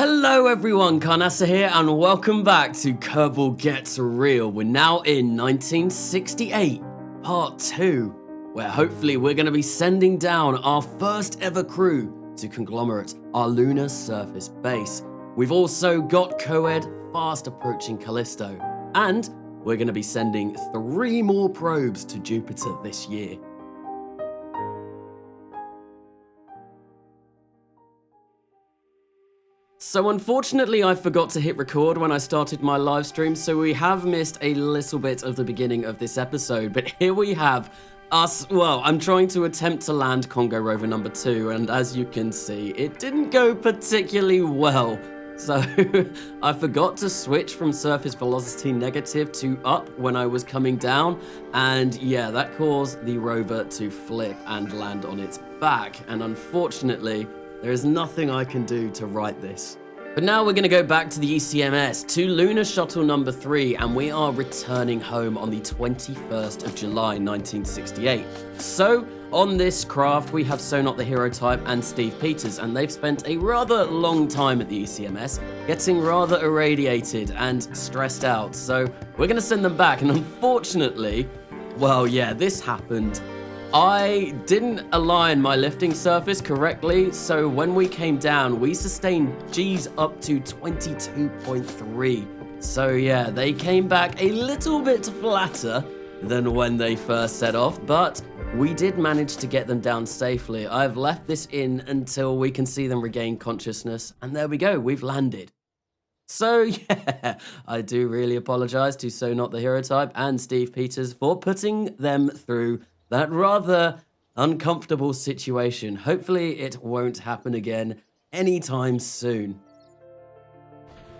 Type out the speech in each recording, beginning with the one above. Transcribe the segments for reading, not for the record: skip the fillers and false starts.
Hello everyone, Carnasa here and welcome back to Kerbal Gets Real. We're now in 1968, part 2, where hopefully we're going to be sending down our first ever crew to Conglomerate, our lunar surface base. We've also got co-ed fast approaching Callisto, and we're going to be sending 3 more probes to Jupiter this year. So unfortunately I forgot to hit record when I started my live stream, so we have missed a little bit of the beginning of this episode, but here we have us. Well, I'm trying to attempt to land Congo rover number 2, and as you can see, it didn't go particularly well. So I forgot to switch from surface velocity negative to up when I was coming down, and yeah, that caused the rover to flip and land on its back, and unfortunately there is nothing I can do to right this. But now we're going to go back to the ECMS, to Lunar Shuttle number 3, and we are returning home on the 21st of July 1968. So, on this craft we have So Not the Hero Type and Steve Peters, and they've spent a rather long time at the ECMS, getting rather irradiated and stressed out, so we're going to send them back, and unfortunately, well yeah, this happened. I didn't align my lifting surface correctly, so when we came down, we sustained G's up to 22.3. So yeah, they came back a little bit flatter than when they first set off, but we did manage to get them down safely. I've left this in until we can see them regain consciousness, and there we go, we've landed. So yeah, I do really apologize to So Not the Hero Type and Steve Peters for putting them through that rather uncomfortable situation. Hopefully it won't happen again anytime soon.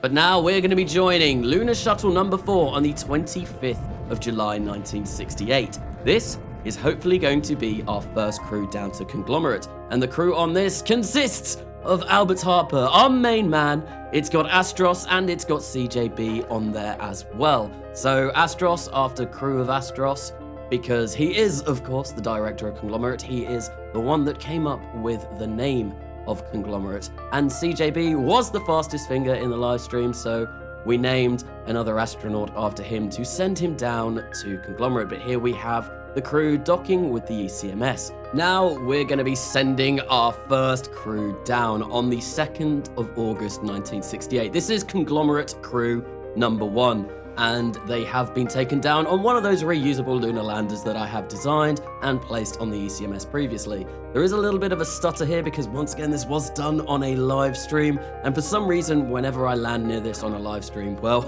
But now we're going to be joining Lunar Shuttle number 4 on the 25th of July 1968. This is hopefully going to be our first crew down to Conglomerate, and the crew on this consists of Albert Harper, our main man. It's got Astros and it's got CJB on there as well. So Astros after crew of Astros, because he is, of course, the director of Conglomerate. He is the one that came up with the name of Conglomerate. And CJB was the fastest finger in the live stream, so we named another astronaut after him to send him down to Conglomerate. But here we have the crew docking with the ECMS. Now we're going to be sending our first crew down on the 2nd of August 1968. This is Conglomerate crew number 1. And they have been taken down on one of those reusable lunar landers that I have designed and placed on the ECMS previously. There is a little bit of a stutter here because once again this was done on a live stream, and for some reason whenever I land near this on a live stream, well,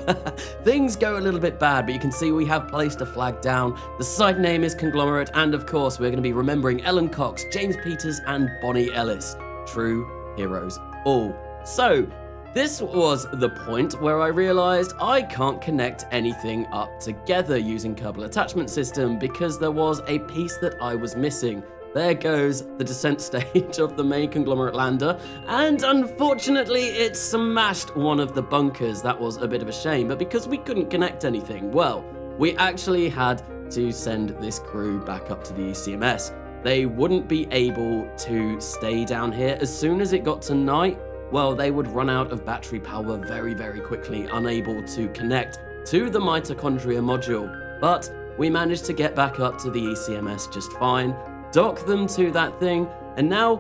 things go a little bit bad, but you can see we have placed a flag down. The site name is Conglomerate, and of course we're going to be remembering Ellen Cox, James Peters and Bonnie Ellis. True heroes all. So, this was the point where I realized I can't connect anything up together using Kerbal Attachment System because there was a piece that I was missing. There goes the descent stage of the main Conglomerate lander, and unfortunately it smashed one of the bunkers. That was a bit of a shame, but because we couldn't connect anything, well, we actually had to send this crew back up to the ECMS. They wouldn't be able to stay down here. As soon as it got to night, well, they would run out of battery power very, very quickly, unable to connect to the mitochondria module. But we managed to get back up to the ECMS just fine, dock them to that thing, and now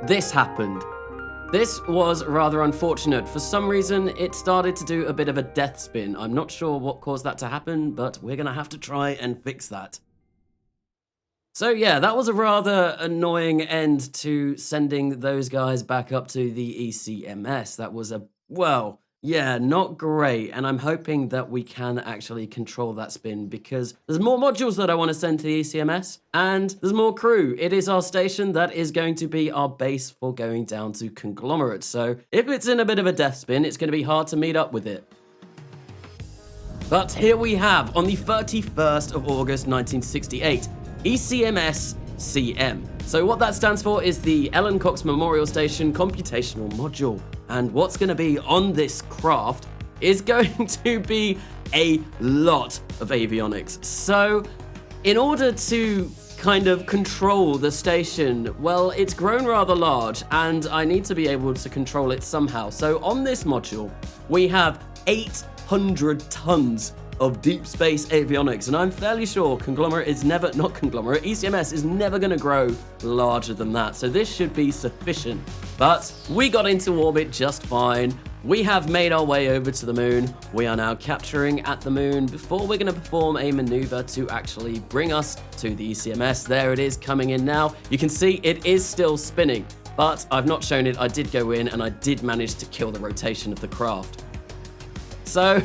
this happened. This was rather unfortunate. For some reason, it started to do a bit of a death spin. I'm not sure what caused that to happen, but we're going to have to try and fix that. So yeah, that was a rather annoying end to sending those guys back up to the ECMS. That was well, yeah, not great. And I'm hoping that we can actually control that spin because there's more modules that I want to send to the ECMS and there's more crew. It is our station that is going to be our base for going down to Conglomerate. So if it's in a bit of a death spin, it's going to be hard to meet up with it. But here we have, on the 31st of August 1968, ECMS CM. So what that stands for is the Ellen Cox Memorial Station Computational Module. And what's going to be on this craft is going to be a lot of avionics. So in order to kind of control the station? Well, it's grown rather large, and I need to be able to control it somehow. So on this module, we have 800 tons of deep space avionics, and I'm fairly sure ECMS is never going to grow larger than that, so this should be sufficient. But we got into orbit just fine. We have made our way over to the moon. We are now capturing at the moon before we're going to perform a maneuver to actually bring us to the ECMS. There it is coming in now. You can see it is still spinning, but I've not shown it. I did go in and I did manage to kill the rotation of the craft. So,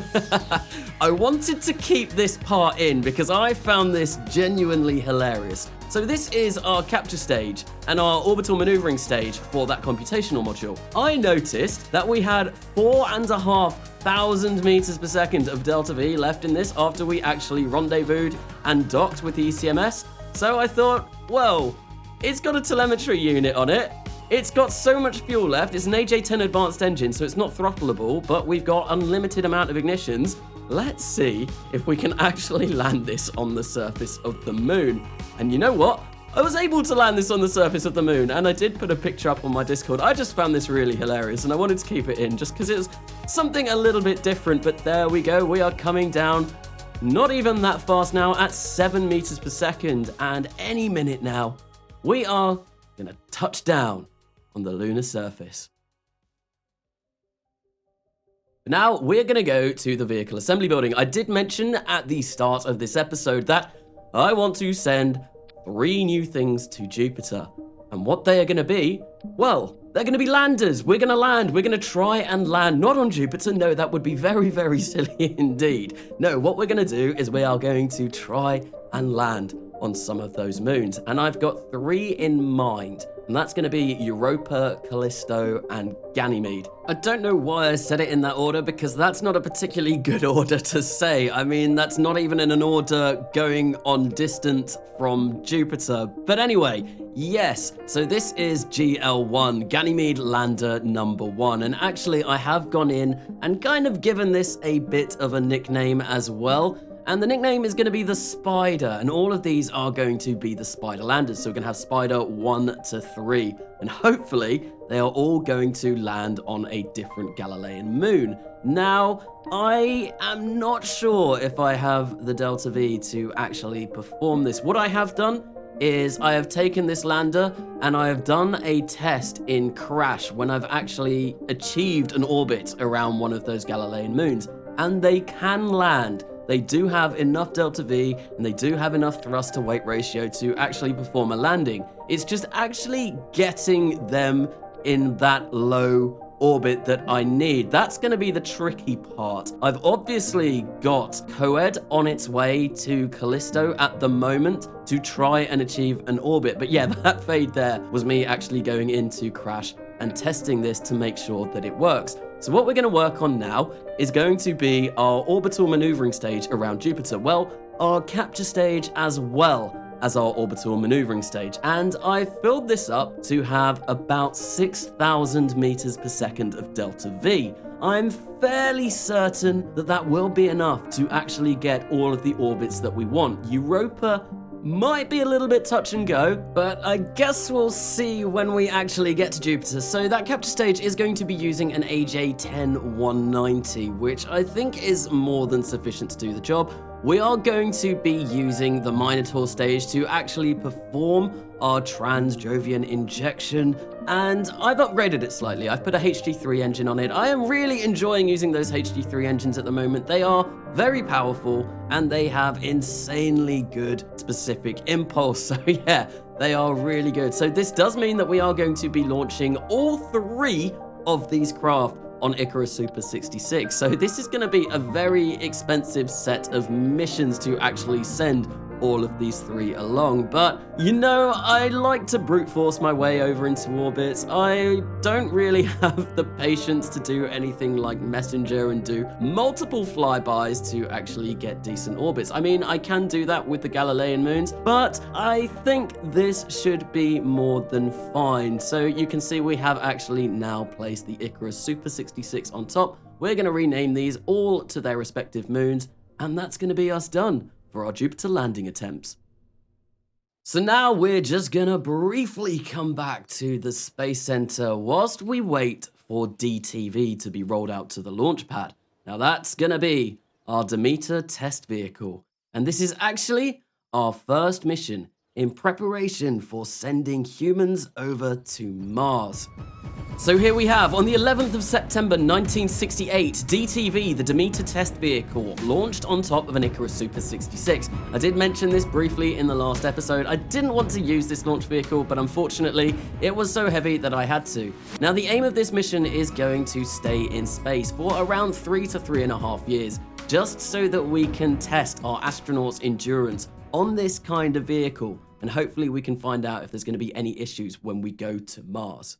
I wanted to keep this part in because I found this genuinely hilarious. So this is our capture stage and our orbital maneuvering stage for that computational module. I noticed that we had 4,500 meters per second of delta V left in this after we actually rendezvoused and docked with the ECMS. So I thought, well, it's got a telemetry unit on it. It's got so much fuel left. It's an AJ-10 advanced engine, so it's not throttleable, but we've got unlimited amount of ignitions. Let's see if we can actually land this on the surface of the moon. And you know what? I was able to land this on the surface of the moon, and I did put a picture up on my Discord. I just found this really hilarious, and I wanted to keep it in just because it was something a little bit different, but there we go. We are coming down not even that fast now at 7 meters per second, and any minute now, we are gonna touch down on the lunar surface. Now we're going to go to the vehicle assembly building. I did mention at the start of this episode that I want to send 3 new things to Jupiter. And what they are going to be, well, they're going to be landers. We're going to land. We're going to try and land, not on Jupiter. No, that would be very, very silly indeed. No, what we're going to do is we are going to try and land on some of those moons. And I've got 3 in mind. And that's going to be Europa, Callisto, and Ganymede. I don't know why I said it in that order, because that's not a particularly good order to say. I mean, that's not even in an order going on distance from Jupiter. But anyway, yes, so this is GL1, Ganymede Lander number 1. And actually, I have gone in and kind of given this a bit of a nickname as well. And the nickname is going to be the Spider, and all of these are going to be the Spider landers. So we're going to have Spider 1 to 3, and hopefully they are all going to land on a different Galilean moon. Now, I am not sure if I have the Delta V to actually perform this. What I have done is I have taken this lander and I have done a test in Crash when I've actually achieved an orbit around one of those Galilean moons, and they can land. They do have enough delta V and they do have enough thrust to weight ratio to actually perform a landing. It's just actually getting them in that low orbit that I need. That's going to be the tricky part. I've obviously got Coed on its way to Callisto at the moment to try and achieve an orbit. But yeah, that fade there was me actually going into Crash and testing this to make sure that it works. So what we're going to work on now is going to be our orbital maneuvering stage around Jupiter. Well, our capture stage as well as our orbital maneuvering stage. And I filled this up to have about 6,000 meters per second of delta V. I'm fairly certain that that will be enough to actually get all of the orbits that we want. Europa might be a little bit touch and go, but I guess we'll see when we actually get to Jupiter. So that capture stage is going to be using an AJ-10-190, which I think is more than sufficient to do the job. We are going to be using the Minotaur stage to actually perform our Trans-Jovian injection, and I've upgraded it slightly. I've put a HD3 engine on it. I am really enjoying using those HD3 engines at the moment. They are very powerful, and they have insanely good specific impulse. So yeah, they are really good. So this does mean that we are going to be launching all 3 of these craft on Icarus Super 66. So this is going to be a very expensive set of missions to actually send all of these 3 along. But, you know, I like to brute force my way over into orbits. I don't really have the patience to do anything like Messenger and do multiple flybys to actually get decent orbits. I mean, I can do that with the Galilean moons, but I think this should be more than fine. So you can see we have actually now placed the Icarus Super 66 on top. We're going to rename these all to their respective moons, and that's going to be us done for our Jupiter landing attempts. So now we're just gonna briefly come back to the Space Center whilst we wait for DTV to be rolled out to the launch pad. Now that's gonna be our Demeter test vehicle. And this is actually our first mission in preparation for sending humans over to Mars. So here we have, on the 11th of September 1968, DTV, the Demeter test vehicle, launched on top of an Icarus Super 66. I did mention this briefly in the last episode. I didn't want to use this launch vehicle, but unfortunately, it was so heavy that I had to. Now, the aim of this mission is going to stay in space for around 3 to 3.5 years, just so that we can test our astronauts' endurance on this kind of vehicle, and hopefully we can find out if there's going to be any issues when we go to Mars.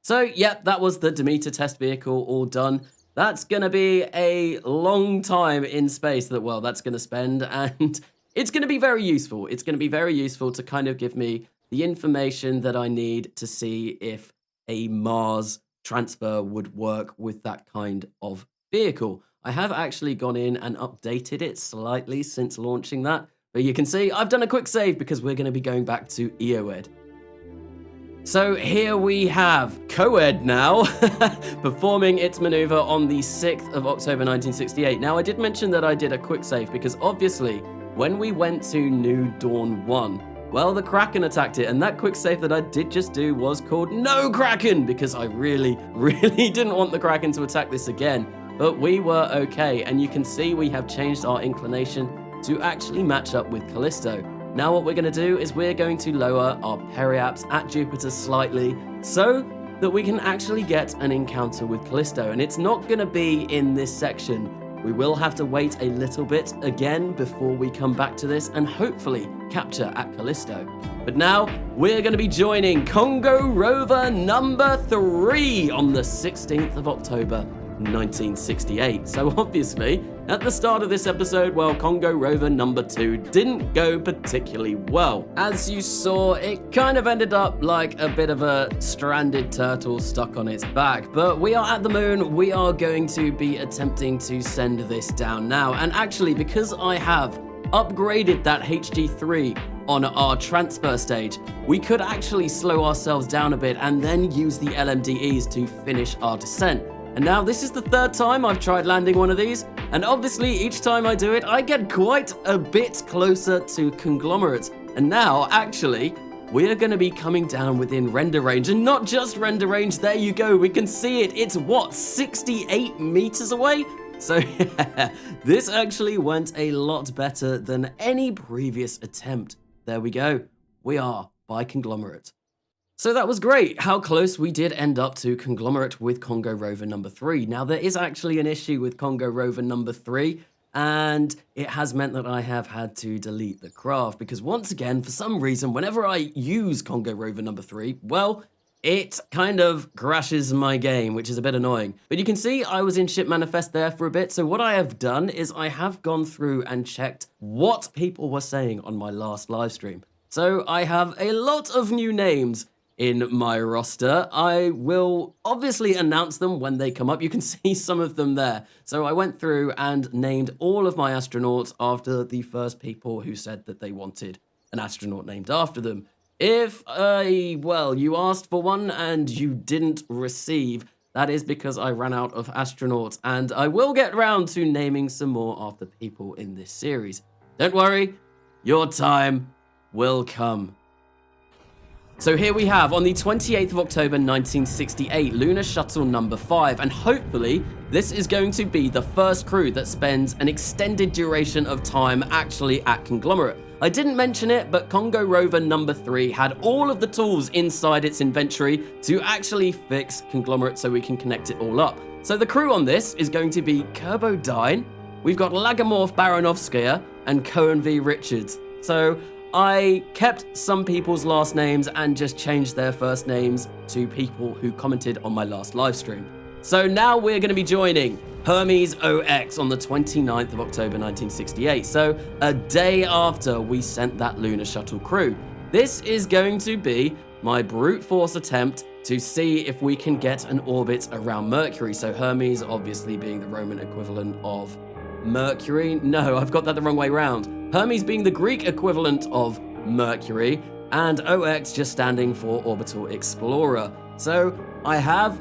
So, yep, that was the Demeter test vehicle all done. That's going to be a long time in space that's going to spend, and it's going to be very useful. It's going to be very useful to kind of give me the information that I need to see if a Mars transfer would work with that kind of vehicle. I have actually gone in and updated it slightly since launching that, but you can see I've done a quick save because we're going to be going back to EOED. So here we have COED now performing its maneuver on the 6th of October 1968. Now, I did mention that I did a quick save because obviously when we went to New Dawn 1, well, the Kraken attacked it, and that quick save that I did just do was called No Kraken because I really didn't want the Kraken to attack this again. But we were okay, and you can see we have changed our inclination to actually match up with Callisto. Now what we're going to do is we're going to lower our periaps at Jupiter slightly so that we can actually get an encounter with Callisto. And it's not going to be in this section. We will have to wait a little bit again before we come back to this and hopefully capture at Callisto. But now we're going to be joining Congo rover number 3 on the 16th of October 1968. So obviously, at the start of this episode, well, Congo rover number 2 didn't go particularly well. As you saw, it kind of ended up like a bit of a stranded turtle stuck on its back. But we are at the moon. We are going to be attempting to send this down now. And actually, because I have upgraded that HG3 on our transfer stage, we could actually slow ourselves down a bit and then use the LMDEs to finish our descent. And now this is the 3rd time I've tried landing one of these, and obviously each time I do it, I get quite a bit closer to Conglomerate. And now, actually, we're going to be coming down within render range, and not just render range, there you go, we can see it. It's what, 68 meters away? So yeah, this actually went a lot better than any previous attempt. There we go, we are by Conglomerate. So that was great, how close we did end up to Conglomerate with Congo rover number 3. Now, there is actually an issue with Congo rover number 3, and it has meant that I have had to delete the craft, because once again, for some reason, whenever I use Congo rover number 3, well, it kind of crashes my game, which is a bit annoying. But you can see I was in ship manifest there for a bit, so what I have done is I have gone through and checked what people were saying on my last live stream. So I have a lot of new names in my roster. I will obviously announce them when they come up. You can see some of them there. So I went through and named all of my astronauts after the first people who said that they wanted an astronaut named after them. If, you asked for one and you didn't receive, that is because I ran out of astronauts, and I will get round to naming some more after people in this series. Don't worry, your time will come. So here we have, on the 28th of October 1968, Lunar Shuttle number 5, and hopefully this is going to be the first crew that spends an extended duration of time actually at Conglomerate. I didn't mention it, but Congo rover number 3 had all of the tools inside its inventory to actually fix Conglomerate so we can connect it all up. So the crew on this is going to be Kerbo, we've got Lagomorph Baranovskaya, and Cohen V. Richards. So I kept some people's last names and just changed their first names to people who commented on my last live stream. So now we're going to be joining Hermes OX on the 29th of October 1968, so a day after we sent that Lunar Shuttle crew. This is going to be my brute force attempt to see if we can get an orbit around Mercury. So Hermes obviously being the Roman equivalent of Mercury. No, I've got that the wrong way round. Hermes being the Greek equivalent of Mercury, and OX just standing for Orbital Explorer. So I have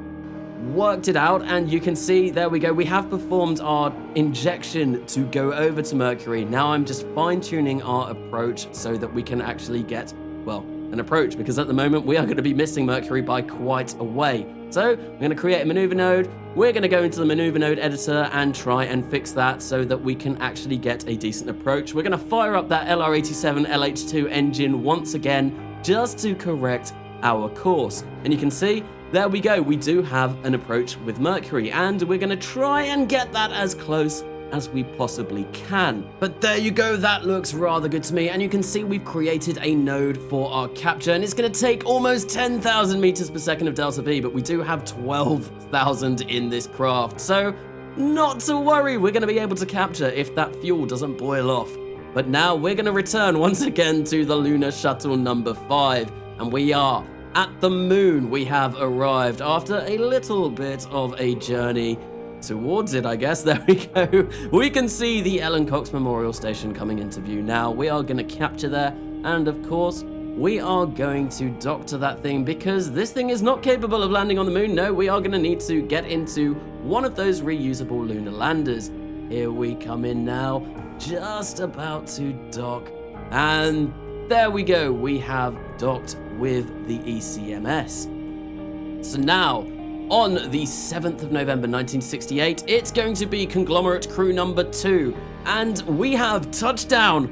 worked it out, and you can see, there we go, we have performed our injection to go over to Mercury. Now I'm just fine-tuning our approach so that we can actually get, well, an approach, because at the moment we are going to be missing Mercury by quite a way. So I'm going to create a maneuver node. We're going to go into the maneuver node editor and try and fix that so that we can actually get a decent approach. We're going to fire up that LR87 LH2 engine once again just to correct our course. And you can see, there we go, we do have an approach with Mercury, and we're going to try and get that as close as we possibly can. But there you go, that looks rather good to me, and you can see we've created a node for our capture, and it's going to take almost 10,000 meters per second of delta V, but we do have 12,000 in this craft, so not to worry, we're going to be able to capture if that fuel doesn't boil off. But now we're going to return once again to the Lunar Shuttle number 5, and we are at the moon. We have arrived after a little bit of a journey towards it, I guess. There we go. We can see the Ellen Cox Memorial Station coming into view now. We are going to capture there, and of course, we are going to dock to that thing because this thing is not capable of landing on the moon. No, we are going to need to get into one of those reusable lunar landers. Here we come in now, just about to dock, and there we go. We have docked with the ECMS. So now, on the 7th of November 1968, it's going to be Conglomerate Crew number 2, and we have touched down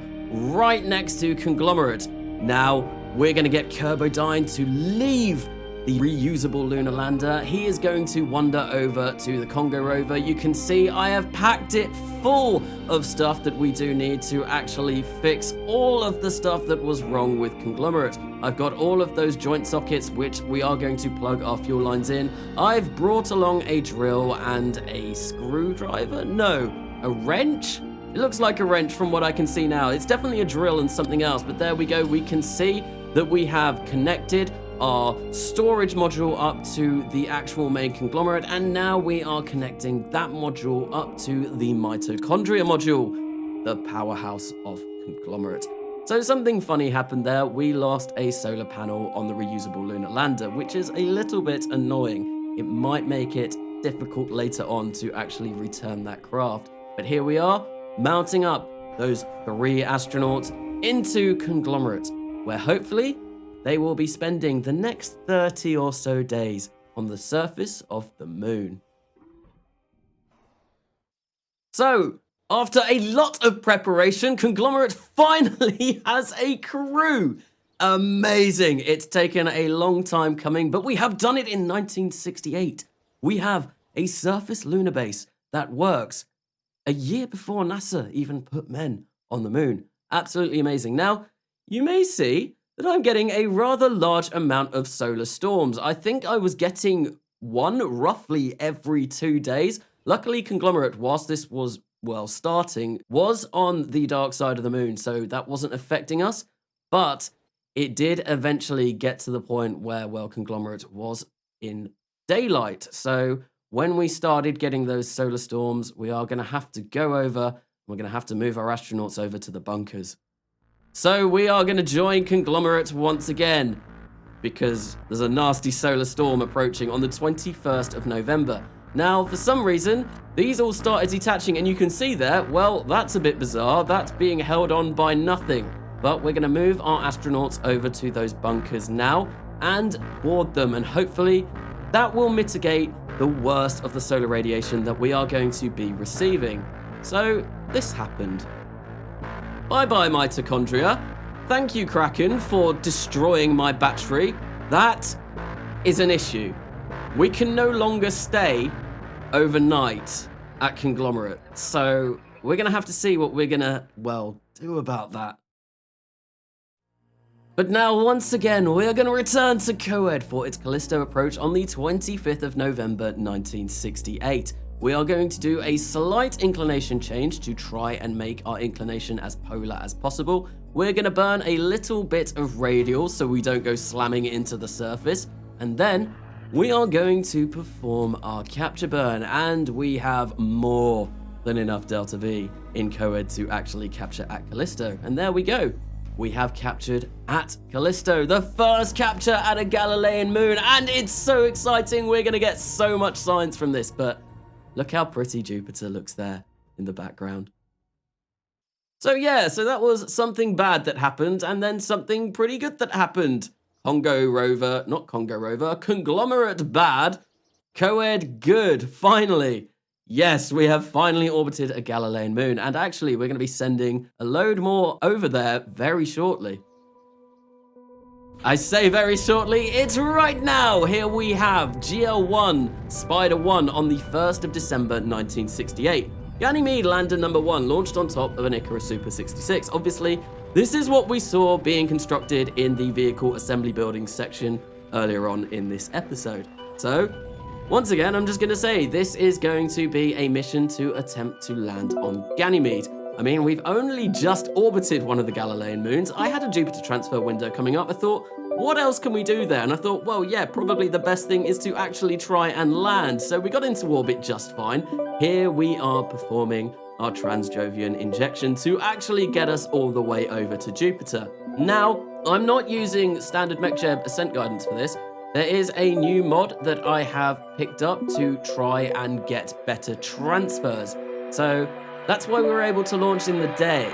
right next to Conglomerate. Now, we're going to get Kerbodyne to leave the reusable lunar lander. He is going to wander over to the Congo rover. You can see I have packed it full of stuff that we do need to actually fix all of the stuff that was wrong with Conglomerate. I've got all of those joint sockets which we are going to plug our fuel lines in. I've brought along a drill and a screwdriver. No, a wrench? It looks like a wrench from what I can see now. It's definitely a drill and something else, but there we go. We can see that we have connected our storage module up to the actual main conglomerate, and now we are connecting that module up to the mitochondria module, the powerhouse of Conglomerate. So something funny happened there. We lost a solar panel on the reusable lunar lander, which is a little bit annoying. It might make it difficult later on to actually return that craft. But here we are, mounting up those 3 astronauts into Conglomerate, where hopefully they will be spending the next 30 or so days on the surface of the moon. So, after a lot of preparation, Conglomerate finally has a crew. Amazing. It's taken a long time coming, but we have done it in 1968. We have a surface lunar base that works a year before NASA even put men on the moon. Absolutely amazing. Now, you may see that I'm getting a rather large amount of solar storms. I think I was getting one roughly every 2 days. Luckily, Conglomerate, whilst this was, well, starting, was on the dark side of the moon, so that wasn't affecting us. But it did eventually get to the point where, well, Conglomerate was in daylight. So when we started getting those solar storms, we are going to have to go over, we're going to have to move our astronauts over to the bunkers. So we are going to join Conglomerate once again, because there's a nasty solar storm approaching on the 21st of November. Now, for some reason, these all started detaching, and you can see there, well, that's a bit bizarre. That's being held on by nothing. But we're going to move our astronauts over to those bunkers now and board them, and hopefully that will mitigate the worst of the solar radiation that we are going to be receiving. So this happened. Bye-bye, mitochondria. Thank you, Kraken, for destroying my battery. That is an issue. We can no longer stay overnight at Conglomerate, so we're going to have to see what we're going to, well, do about that. But now, once again, we are going to return to Coed for its Callisto approach on the 25th of November 1968. We are going to do a slight inclination change to try and make our inclination as polar as possible. We're going to burn a little bit of radial so we don't go slamming into the surface. And then we are going to perform our capture burn, and we have more than enough delta V in Coed to actually capture at Callisto. And there we go. we have captured at Callisto, the first capture at a Galilean moon, and it's so exciting. We're going to get so much science from this, but look how pretty Jupiter looks there in the background. So yeah, so that was something bad that happened, and then something pretty good that happened. Conglomerate bad, Coed good, finally. Yes, we have finally orbited a Galilean moon, and actually we're going to be sending a load more over there very shortly. I say very shortly, it's right now! Here we have GL1 Spider 1 on the 1st of December 1968. Ganymede lander number 1 launched on top of an Icarus Super 66. Obviously, this is what we saw being constructed in the vehicle assembly building section earlier on in this episode. So, once again, I'm just going to say, this is going to be a mission to attempt to land on Ganymede. I mean, we've only just orbited one of the Galilean moons. I had a Jupiter transfer window coming up. I thought, what else can we do there? And I thought, well, yeah, probably the best thing is to actually try and land. So we got into orbit just fine. Here we are performing our Transjovian injection to actually get us all the way over to Jupiter. Now, I'm not using standard MechJeb ascent guidance for this. There is a new mod that I have picked up to try and get better transfers. So that's why we were able to launch in the day.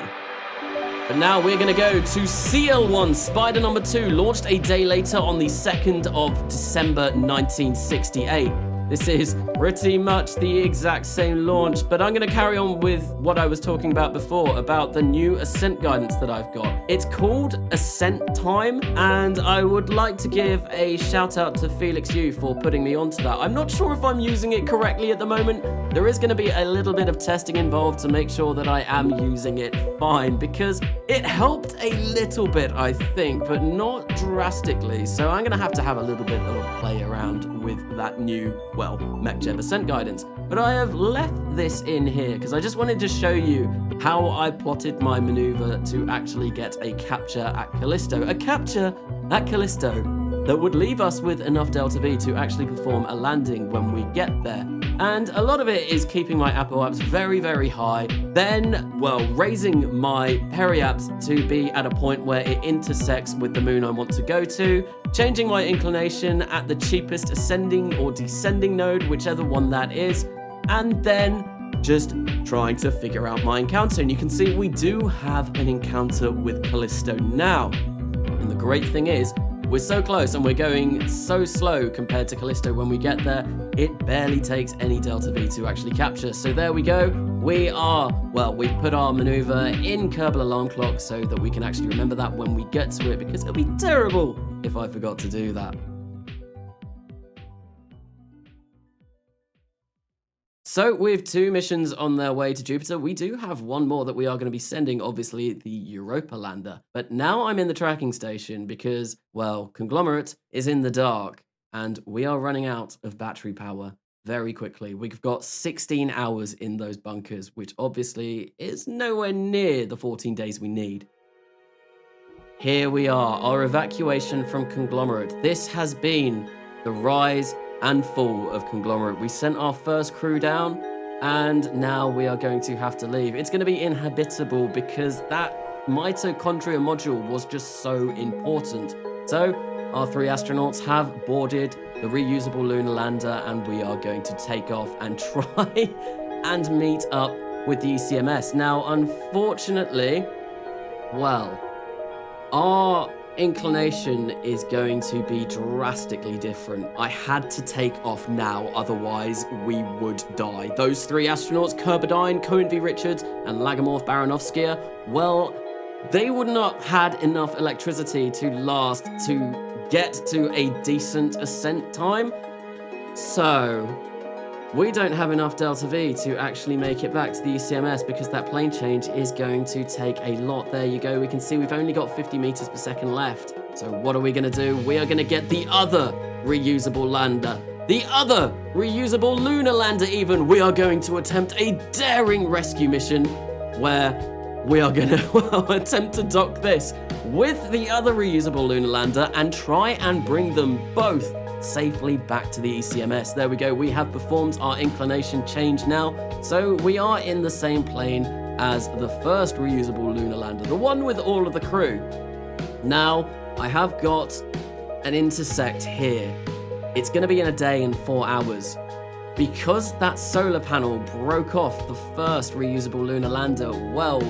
But now we're going to go to CL1 Spider number 2, launched a day later on the 2nd of December 1968. This is pretty much the exact same launch, but I'm going to carry on with what I was talking about before, about the new ascent guidance that I've got. It's called Ascent Time, and I would like to give a shout out to Felix Yu for putting me onto that. I'm not sure if I'm using it correctly at the moment. There is going to be a little bit of testing involved to make sure that I am using it fine, because it helped a little bit, I think, but not drastically. So I'm going to have a little bit of a play around with that new, well, MechJeb ascent guidance. But I have left this in here because I just wanted to show you how I plotted my maneuver to actually get a capture at Callisto. A capture at Callisto that would leave us with enough delta V to actually perform a landing when we get there. And a lot of it is keeping my apoaps very, very high, then, well, raising my periaps to be at a point where it intersects with the moon I want to go to, changing my inclination at the cheapest ascending or descending node, whichever one that is, and then just trying to figure out my encounter. And you can see we do have an encounter with Callisto now. And the great thing is, we're so close and we're going so slow compared to Callisto when we get there, it barely takes any delta V to actually capture. So there we go. We've put our maneuver in Kerbal alarm clock so that we can actually remember that when we get to it, because it'll be terrible if I forgot to do that. So with 2 missions on their way to Jupiter, we do have one more that we are going to be sending, obviously the Europa lander. But now I'm in the tracking station because, well, Conglomerate is in the dark and we are running out of battery power very quickly. We've got 16 hours in those bunkers, which obviously is nowhere near the 14 days we need. Here we are, our evacuation from Conglomerate. This has been the rise and fall of Conglomerate. We sent our first crew down, and now we are going to have to leave. It's going to be inhabitable because that mitochondria module was just so important. So our 3 astronauts have boarded the reusable lunar lander, and we are going to take off and try and meet up with the ECMS. Now, unfortunately, well, our inclination is going to be drastically different. I had to take off now, otherwise we would die. Those 3 astronauts, Kerberdine, Cohen V. Richards, and Lagomorph Baranovskia, well, they would not have had enough electricity to last to get to a decent ascent time. So we don't have enough delta V to actually make it back to the ECMS because that plane change is going to take a lot. There you go. We can see we've only got 50 meters per second left. So what are we going to do? We are going to get the other reusable lander. The other reusable lunar lander even. We are going to attempt a daring rescue mission where we are going to attempt to dock this with the other reusable lunar lander and try and bring them both safely back to the ECMS. There we go. We have performed our inclination change now, so we are in the same plane as the first reusable lunar lander, the one with all of the crew. Now, I have got an intersect here. It's going to be in a day and 4 hours. Because that solar panel broke off the first reusable lunar lander, well,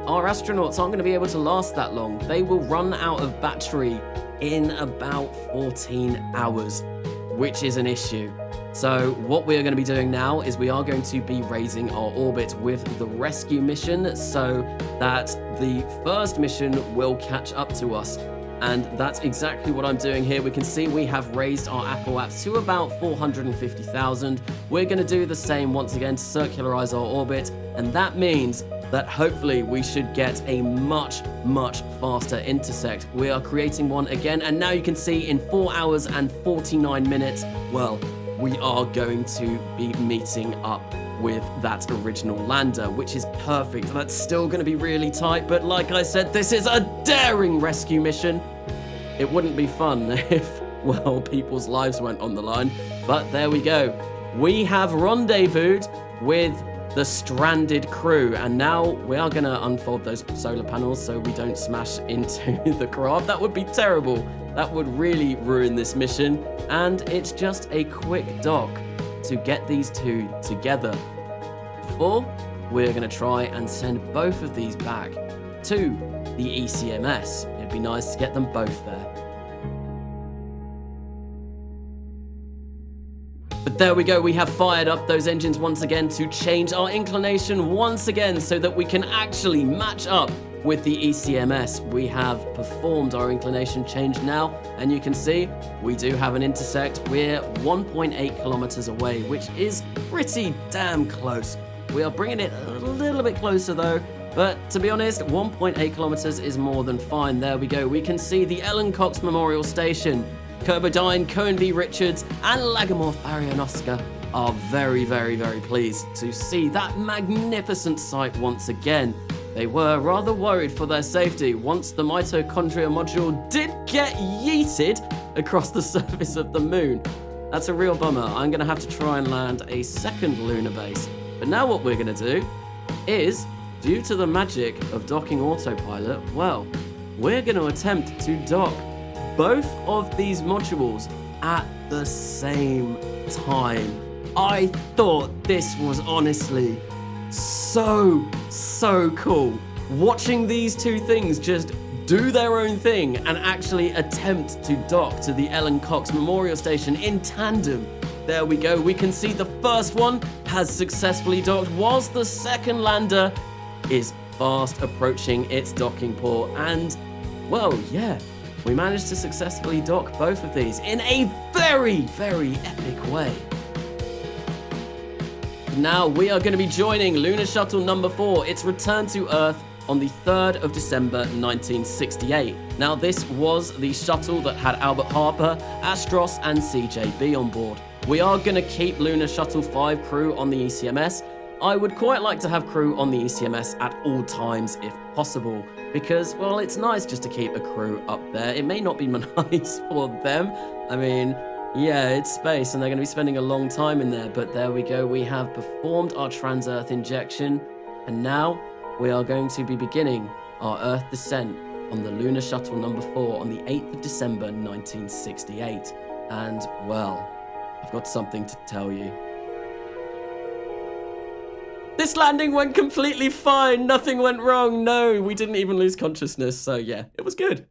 our astronauts aren't going to be able to last that long. They will run out of battery in about 14 hours, which is an issue. So what we're going to be doing now is we are going to be raising our orbit with the rescue mission so that the first mission will catch up to us. And that's exactly what I'm doing here. We can see we have raised our Apple apps to about 450,000. We're going to do the same once again to circularize our orbit. And that means that hopefully we should get a much faster intersect. We are creating one again. And now you can see in 4 hours and 49 minutes, well, we are going to be meeting up with that original lander, which is perfect. That's still going to be really tight, but like I said, this is a daring rescue mission. It wouldn't be fun if, well, people's lives went on the line, but there we go. We have rendezvoused with the stranded crew, and now we are going to unfold those solar panels so we don't smash into the craft. That would be terrible. That would really ruin this mission, and it's just a quick dock to get these two together before we're going to try and send both of these back to the ECMS. It'd be nice to get them both there. But there we go, we have fired up those engines once again to change our inclination once again so that we can actually match up with the ECMS. We have performed our inclination change now, and you can see we do have an intersect. We're 1.8 kilometers away, which is pretty damn close. We are bringing it a little bit closer though, but to be honest, 1.8 kilometers is more than fine. There we go. We can see the Ellen Cox Memorial Station. Kerbodyne, Cohen v. Richards, and Lagomorph Arianosca are very pleased to see that magnificent sight once again. They were rather worried for their safety once the mitochondria module did get yeeted across the surface of the moon. That's a real bummer. I'm going to have to try and land a second lunar base. But now what we're going to do is, due to the magic of docking autopilot, well, we're going to attempt to dock both of these modules at the same time. I thought this was honestly so cool. Watching these two things just do their own thing and actually attempt to dock to the Ellen Cox Memorial Station in tandem. There we go. We can see the first one has successfully docked, whilst the second lander is fast approaching its docking port. And, well, yeah, we managed to successfully dock both of these in a very epic way. Now we are going to be joining Lunar Shuttle number 4. Its return to Earth on the 3rd of December 1968. Now this was the shuttle that had Albert Harper, Astros, and CJB on board. We are going to keep Lunar Shuttle 5 crew on the ECMS. I would quite like to have crew on the ECMS at all times if possible, because, well, it's nice just to keep a crew up there. It may not be nice for them. I mean, yeah, it's space and they're going to be spending a long time in there, but there we go. We have performed our trans-Earth injection, and now we are going to be beginning our Earth descent on the Lunar Shuttle number 4 on the 8th of December 1968. And, well, I've got something to tell you. This landing went completely fine. Nothing went wrong. No, we didn't even lose consciousness. So yeah, it was good.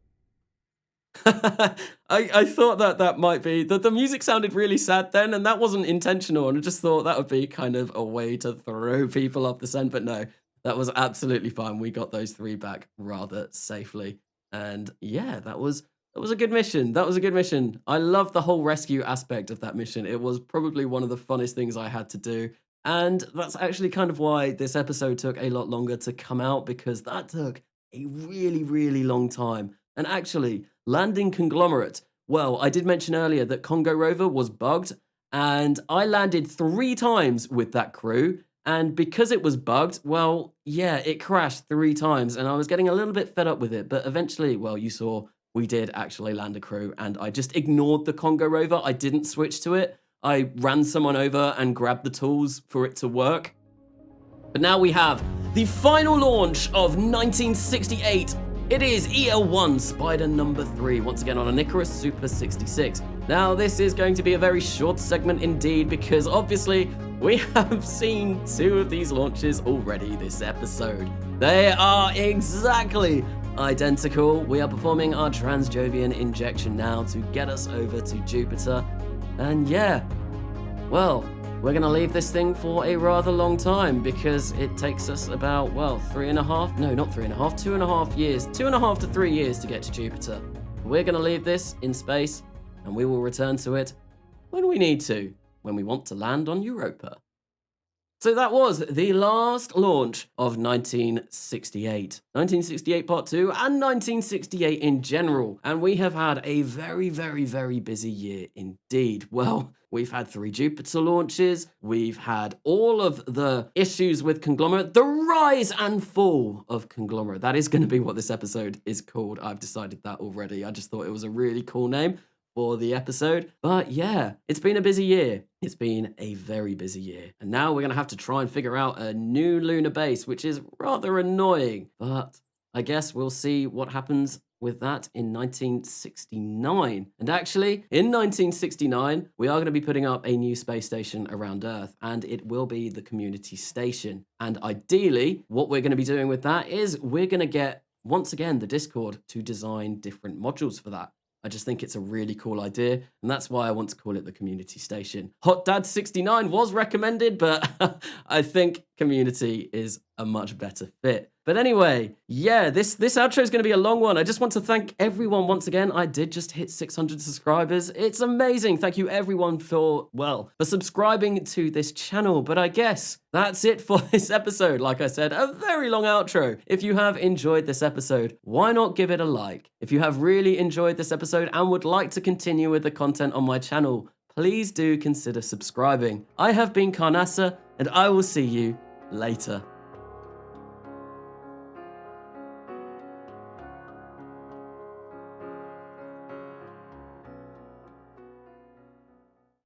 I thought that might be... The music sounded really sad then, and that wasn't intentional. And I just thought that would be kind of a way to throw people off the scent. But no, that was absolutely fine. We got those 3 back rather safely. And yeah, that was a good mission. That was a good mission. I love the whole rescue aspect of that mission. It was probably one of the funnest things I had to do. And that's actually kind of why this episode took a lot longer to come out, because that took a really long time. And actually, landing Conglomerate, well, I did mention earlier that Congo rover was bugged, and I landed 3 times with that crew. And because it was bugged, well, yeah, it crashed 3 times, and I was getting a little bit fed up with it. But eventually, well, you saw we did actually land a crew, and I just ignored the Congo rover. I didn't switch to it. I ran someone over and grabbed the tools for it to work. But now we have the final launch of 1968. It is EL1 Spider number 3, once again on an Icarus Super 66. Now, this is going to be a very short segment indeed, because obviously we have seen 2 of these launches already this episode. They are exactly identical. We are performing our Transjovian injection now to get us over to Jupiter. And yeah, well, we're going to leave this thing for a rather long time because it takes us about, well, 2.5 years, 2.5 to 3 years to get to Jupiter. We're going to leave this in space and we will return to it when we need to, when we want to land on Europa. So that was the last launch of 1968. 1968 Part 2 and 1968 in general. And we have had a very, very, very busy year indeed. Well, we've had 3 Jupiter launches. We've had all of the issues with Conglomerate, the rise and fall of Conglomerate. That is going to be what this episode is called. I've decided that already. I just thought it was a really cool name for the episode. But yeah, it's been a busy year. It's been a very busy year. And now we're going to have to try and figure out a new lunar base, which is rather annoying. But I guess we'll see what happens with that in 1969. And actually, in 1969, we are going to be putting up a new space station around Earth, and it will be the Community Station. And ideally, what we're going to be doing with that is we're going to get, once again, the Discord to design different modules for that. I just think it's a really cool idea, and that's why I want to call it the Community Station. Hot Dad 69 was recommended, but I think Community is a much better fit. But anyway, yeah, this outro is going to be a long one. I just want to thank everyone once again. I did just hit 600 subscribers. It's amazing. Thank you everyone for subscribing to this channel. But I guess that's it for this episode. Like I said, a very long outro. If you have enjoyed this episode, why not give it a like? If you have really enjoyed this episode and would like to continue with the content on my channel, please do consider subscribing. I have been Carnasa, and I will see you later.